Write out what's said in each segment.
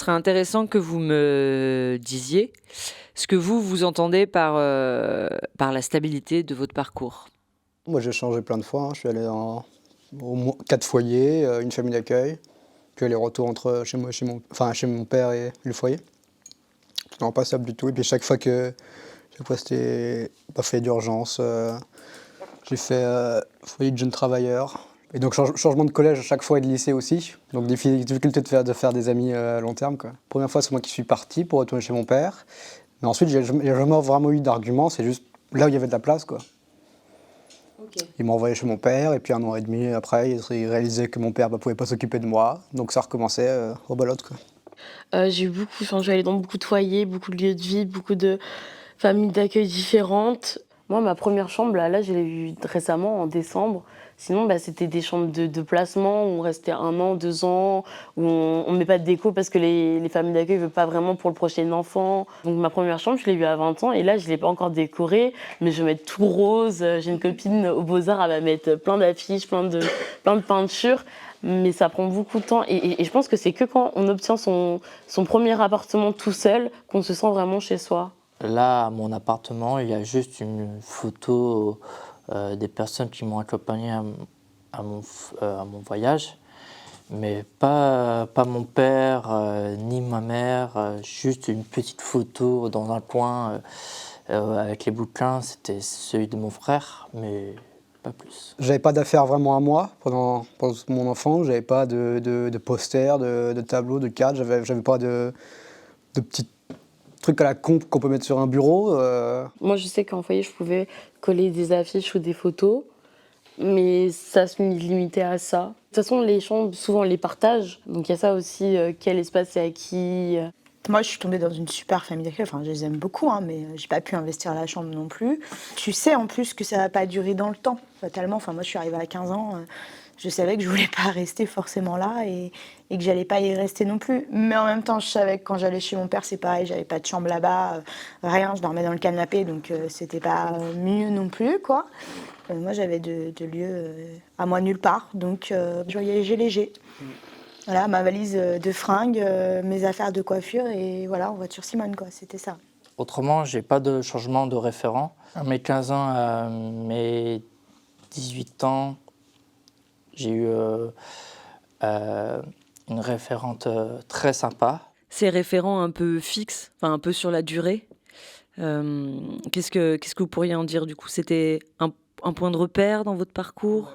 serait intéressant que vous me disiez ce que vous entendez par la stabilité de votre parcours. Moi, j'ai changé plein de fois, hein. Je suis allé dans au moins 4 foyers, une famille d'accueil, puis aller-retour entre chez moi, chez mon père et le foyer. C'était pas stable du tout. Et puis chaque fois c'était pas foyer d'urgence. J'ai fait foyer de jeunes travailleurs. Et donc changement de collège à chaque fois et de lycée aussi. Donc difficulté de faire des amis à long terme, quoi. Première fois, c'est moi qui suis parti pour retourner chez mon père. Mais ensuite, j'ai jamais vraiment eu d'argument. C'est juste là où il y avait de la place, quoi. Okay. Il m'a envoyé chez mon père et puis 1 an et demi après, il réalisait que mon père ne pouvait pas s'occuper de moi. Donc ça recommençait au balotte, quoi. J'ai eu beaucoup, enfin, je suis allée dans beaucoup de foyers, beaucoup de lieux de vie, beaucoup de familles d'accueil différentes. Moi, ma première chambre, là, je l'ai eue récemment, en décembre. Sinon, c'était des chambres de placement où on restait 1 an, 2 ans, où on met pas de déco parce que les familles d'accueil ne veulent pas vraiment pour le prochain enfant. Donc ma première chambre, je l'ai eue à 20 ans et là, je l'ai pas encore décorée, mais je vais mettre tout rose. J'ai une copine aux Beaux-Arts, elle va mettre plein d'affiches, plein de peintures. Mais ça prend beaucoup de temps et je pense que c'est que quand on obtient son premier appartement tout seul qu'on se sent vraiment chez soi. Là, à mon appartement, il y a juste une photo des personnes qui m'ont accompagné à mon voyage, mais pas mon père ni ma mère, juste une petite photo dans un coin avec les bouquins, c'était celui de mon frère, mais pas plus. J'avais pas d'affaires vraiment à moi pendant mon enfance. J'avais pas de posters, de tableaux, de cadres. J'avais pas de petits trucs à la con qu'on peut mettre sur un bureau. Moi, je sais qu'en foyer, je pouvais coller des affiches ou des photos, mais ça se limitait à ça. De toute façon, les chambres, souvent, on les partage. Donc, il y a ça aussi, quel espace est à qui. Moi, je suis tombée dans une super famille d'accueil. Enfin, je les aime beaucoup, hein, mais j'ai pas pu investir la chambre non plus. Tu sais en plus que ça va pas durer dans le temps, fatalement. Enfin, moi, je suis arrivée à 15 ans. Je savais que je voulais pas rester forcément là et que j'allais pas y rester non plus. Mais en même temps, je savais que quand j'allais chez mon père, c'est pareil. J'avais pas de chambre là-bas, rien. Je dormais dans le canapé, donc c'était pas mieux non plus, quoi. Moi, j'avais de lieux à moi nulle part, donc je voyageais léger. Voilà, ma valise de fringues, mes affaires de coiffure et voilà, en voiture Simone, quoi, c'était ça. Autrement, j'ai pas de changement de référent. À mes 15 ans, à mes 18 ans, j'ai eu une référente très sympa. Ces référents un peu fixes, enfin un peu sur la durée, qu'est-ce que vous pourriez en dire du coup? C'était un point de repère dans votre parcours?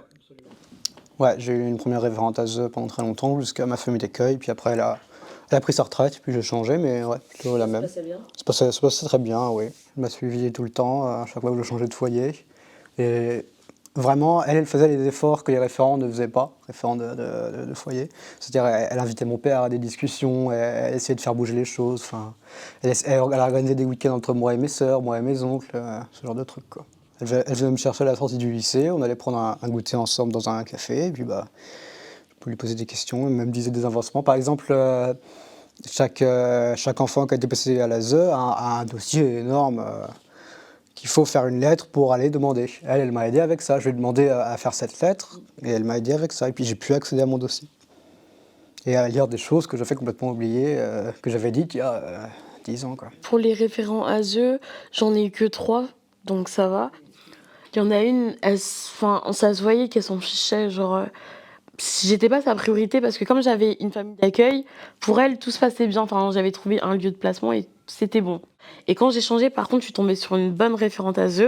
Ouais, j'ai eu une première référente ASE pendant très longtemps, jusqu'à ma famille d'accueil. Puis après, elle a pris sa retraite, puis j'ai changé, mais ouais, toujours la même. Ça bien. Ça se passait très bien, oui. Elle m'a suivi tout le temps, à chaque fois que je changeais de foyer. Et vraiment, elle faisait les efforts que les référents ne faisaient pas, référents de foyer. C'est-à-dire, elle invitait mon père à des discussions, elle essayait de faire bouger les choses. Enfin, elle organisait des week-ends entre moi et mes sœurs, moi et mes oncles, ce genre de trucs, quoi. Elle venait me chercher à la sortie du lycée, on allait prendre un goûter ensemble dans un café, et puis je pouvais lui poser des questions, elle me disait des avancements. Par exemple, chaque enfant qui a été passé à l'ASE a un dossier énorme qu'il faut faire une lettre pour aller demander. Elle m'a aidé avec ça, je lui ai demandé à faire cette lettre, et elle m'a aidé avec ça, et puis j'ai pu accéder à mon dossier. Et à lire des choses que j'avais complètement oubliées, que j'avais dites il y a 10 ans, quoi. Pour les référents ASE, j'en ai eu que 3, donc ça va. Il y en a une, ça se voyait qu'elle s'en fichait, genre, j'étais pas sa priorité parce que comme j'avais une famille d'accueil, pour elle, tout se passait bien. Enfin, j'avais trouvé un lieu de placement et c'était bon. Et quand j'ai changé, par contre, je suis tombée sur une bonne référente ASE.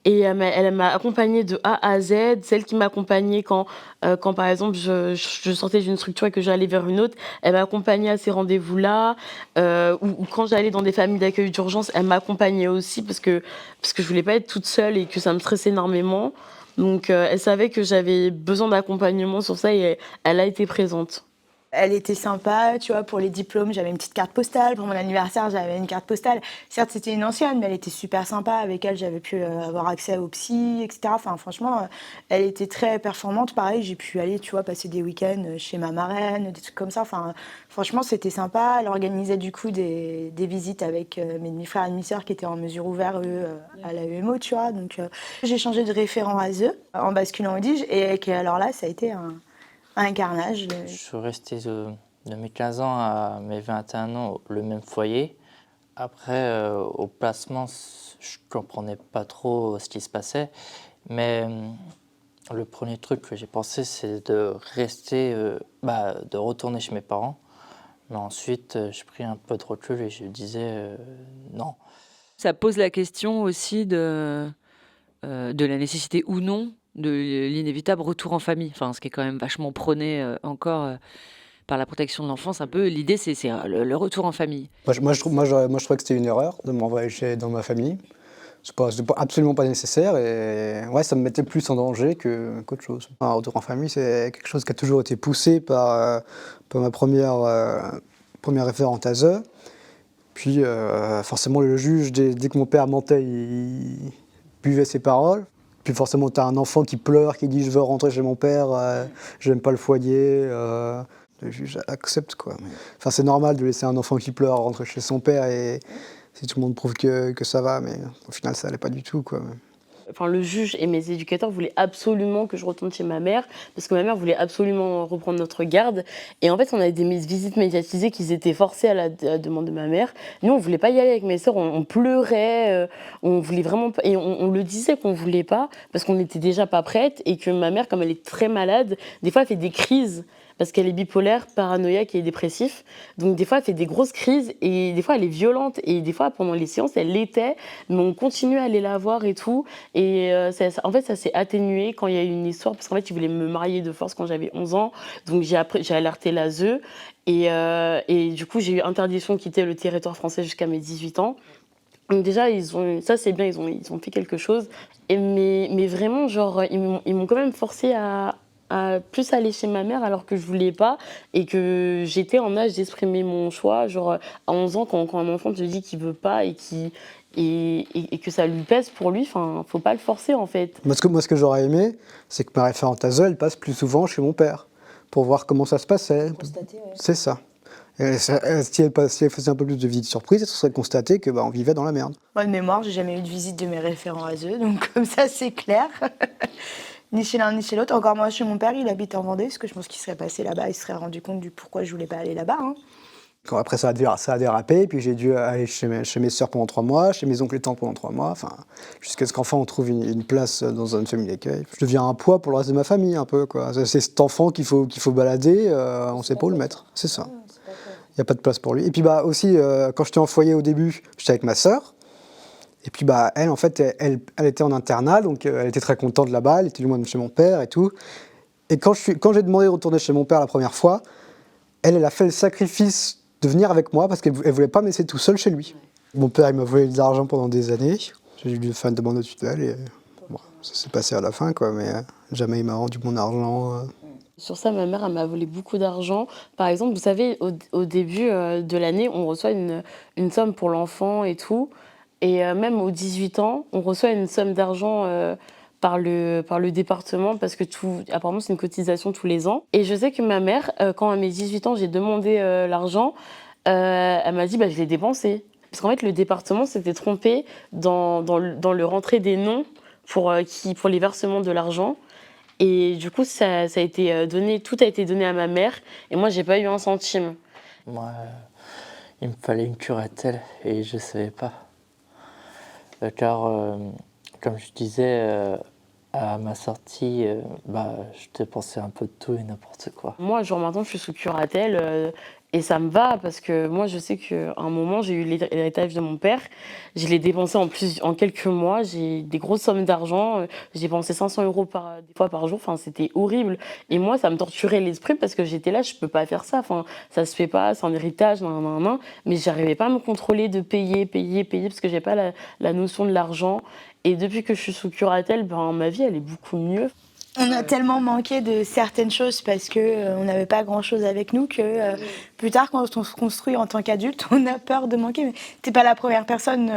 Et elle m'a accompagnée de A à Z, celle qui m'accompagnait quand par exemple je sortais d'une structure et que j'allais vers une autre, elle m'accompagnait à ces rendez-vous-là, ou quand j'allais dans des familles d'accueil d'urgence, elle m'accompagnait aussi parce que je voulais pas être toute seule et que ça me stressait énormément. Donc elle savait que j'avais besoin d'accompagnement sur ça et elle a été présente. Elle était sympa, tu vois, pour les diplômes, j'avais une petite carte postale. Pour mon anniversaire, j'avais une carte postale. Certes, c'était une ancienne, mais elle était super sympa. Avec elle, j'avais pu avoir accès au psy, etc. Enfin, franchement, elle était très performante. Pareil, j'ai pu aller, tu vois, passer des week-ends chez ma marraine, des trucs comme ça. Enfin, franchement, c'était sympa. Elle organisait du coup des visites avec mes demi-frères et demi-sœurs qui étaient en mesure ouverte, eux, à la UMO, tu vois. Donc, j'ai changé de référent ASE en basculant au DIGE. Et alors là, ça a été un carnage. Je suis resté De mes 15 ans à mes 21 ans, le même foyer. Après, au placement, je ne comprenais pas trop ce qui se passait. Mais le premier truc que j'ai pensé, c'est de rester, de retourner chez mes parents. Mais ensuite, j'ai pris un peu de recul et je disais non. Ça pose la question aussi de la nécessité ou non de l'inévitable retour en famille. Enfin, ce qui est quand même vachement prôné encore par la protection de l'enfance. Un peu, l'idée, c'est le retour en famille. Moi, je trouvais que c'était une erreur de m'envoyer dans ma famille. C'est absolument pas nécessaire et ouais, ça me mettait plus en danger qu'autre chose. Un retour en famille, c'est quelque chose qui a toujours été poussé par ma première référente ASE. Puis forcément, le juge, dès que mon père mentait, il buvait ses paroles. Puis forcément, tu as un enfant qui pleure, qui dit « je veux rentrer chez mon père, j'aime pas le foyer ». Le juge accepte, quoi. Enfin, c'est normal de laisser un enfant qui pleure rentrer chez son père et si tout le monde prouve que ça va, mais au final, ça allait pas du tout, quoi. Enfin, le juge et mes éducateurs voulaient absolument que je retourne chez ma mère, parce que ma mère voulait absolument reprendre notre garde. Et en fait, on avait des visites médiatisées qu'ils étaient forcés à la demande de ma mère. Nous, on voulait pas y aller avec mes sœurs, on pleurait, on voulait vraiment pas, et on le disait qu'on voulait pas, parce qu'on n'était déjà pas prête, et que ma mère, comme elle est très malade, des fois, elle fait des crises. Parce qu'elle est bipolaire, paranoïaque et dépressif. Donc des fois, elle fait des grosses crises et des fois, elle est violente. Et des fois, pendant les séances, elle l'était, mais on continue à aller la voir et tout. Et en fait, ça s'est atténué quand il y a eu une histoire. Parce qu'en fait, ils voulaient me marier de force quand j'avais 11 ans. Donc j'ai alerté l'ASE. Et du coup, j'ai eu interdiction de quitter le territoire français jusqu'à mes 18 ans. Donc déjà, ça c'est bien, ils ont fait quelque chose. Mais vraiment, genre, ils m'ont quand même forcé à plus aller chez ma mère alors que je voulais pas et que j'étais en âge d'exprimer mon choix. Genre, à 11 ans, quand un enfant te dit qu'il veut pas et que ça lui pèse pour lui, enfin, faut pas le forcer en fait. Moi, ce que j'aurais aimé, c'est que ma référente ASE, elle passe plus souvent chez mon père pour voir comment ça se passait. Constater, ouais. C'est ça. Et si elle faisait un peu plus de visites surprises, elle se serait constaté que on vivait dans la merde. Moi, de mémoire, j'ai jamais eu de visite de mes référents ASE, donc comme ça, c'est clair. Ni chez l'un ni chez l'autre. Encore moi, chez mon père, il habite en Vendée, parce que je pense qu'il serait passé là-bas, il se serait rendu compte du pourquoi je voulais pas aller là-bas. Hein. Après, ça a dérapé, puis j'ai dû aller chez mes sœurs pendant 3 mois, chez mes oncles et tantes pendant 3 mois, enfin, jusqu'à ce qu'enfin on trouve une place dans une famille d'accueil. Je deviens un poids pour le reste de ma famille, un peu, quoi. C'est cet enfant qu'il faut balader, on sait pas où le mettre. C'est ça. Il n'y a pas de place pour lui. Et puis aussi, quand j'étais en foyer au début, j'étais avec ma sœur. Et puis elle, en fait, elle était en internat, donc elle était très contente là-bas, elle était loin de chez mon père et tout. Et quand j'ai demandé de retourner chez mon père la première fois, elle a fait le sacrifice de venir avec moi parce qu'elle ne voulait pas me laisser tout seul chez lui. Mon père, il m'a volé de l'argent pendant des années. J'ai dû faire une demande de tutelle et bon, ça s'est passé à la fin, quoi, mais jamais il m'a rendu mon argent. Sur ça, ma mère, elle m'a volé beaucoup d'argent. Par exemple, vous savez, au début de l'année, on reçoit une somme pour l'enfant et tout. Et même aux 18 ans, on reçoit une somme d'argent par le département parce que apparemment, c'est une cotisation tous les ans. Et je sais que ma mère, quand à mes 18 ans, j'ai demandé l'argent, elle m'a dit je l'ai dépensé. Parce qu'en fait, le département s'était trompé dans le rentrée des noms pour les versements de l'argent. Et du coup, ça a été donné, tout a été donné à ma mère. Et moi, j'ai pas eu un centime. Moi, il me fallait une curatelle et je savais pas. Car, comme je disais, à ma sortie, je dépensais un peu de tout et n'importe quoi. Moi, genre maintenant, je suis sous curatelle et ça me va parce que moi, je sais qu'à un moment, j'ai eu l'héritage de mon père. Je l'ai dépensé en quelques mois. J'ai des grosses sommes d'argent. J'ai dépensé 500 € des fois par jour. Enfin, c'était horrible. Et moi, ça me torturait l'esprit parce que j'étais là, je peux pas faire ça. Enfin, ça se fait pas, c'est un héritage, nan. Mais j'arrivais pas à me contrôler de payer parce que j'ai pas la notion de l'argent. Et depuis que je suis sous curatelle, ma vie, elle est beaucoup mieux. On a tellement manqué de certaines choses parce que on n'avait pas grand-chose avec nous que plus tard, quand on se construit en tant qu'adulte, on a peur de manquer. Mais t'es pas la première personne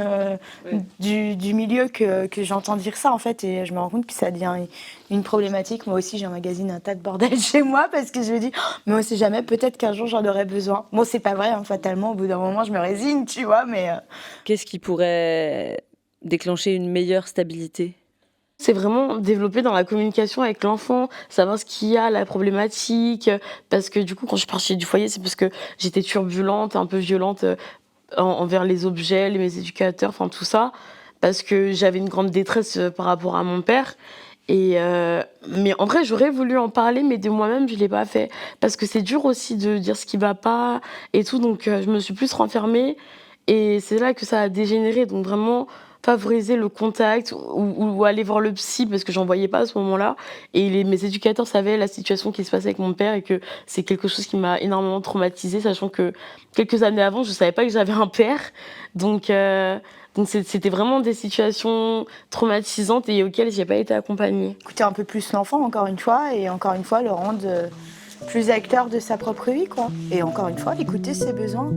du milieu que j'entends dire ça, en fait, et je me rends compte que ça devient une problématique. Moi aussi, j'emmagasine un tas de bordel chez moi parce que je me dis, mais on sait jamais, peut-être qu'un jour, j'en aurai besoin. Bon, c'est pas vrai, hein, fatalement, au bout d'un moment, je me résigne, tu vois, mais... Qu'est-ce qui pourrait déclencher une meilleure stabilité C'est vraiment développé dans la communication avec l'enfant, savoir ce qu'il y a, la problématique, parce que du coup, quand je suis partie du foyer, c'est parce que j'étais turbulente, un peu violente, envers les objets, mes éducateurs, enfin tout ça, parce que j'avais une grande détresse, par rapport à mon père et mais en vrai, j'aurais voulu en parler, mais de moi-même, je l'ai pas fait. Parce que c'est dur aussi de dire ce qui va pas et tout, donc je me suis plus renfermée et c'est là que ça a dégénéré, donc vraiment favoriser le contact ou aller voir le psy parce que j'en voyais pas à ce moment-là et mes éducateurs savaient la situation qui se passait avec mon père et que c'est quelque chose qui m'a énormément traumatisée, sachant que quelques années avant, je savais pas que j'avais un père. Donc c'était vraiment des situations traumatisantes et auxquelles j'ai pas été accompagnée. Écouter un peu plus l'enfant, encore une fois, et encore une fois, le rendre plus acteur de sa propre vie, quoi. Et encore une fois, écouter ses besoins.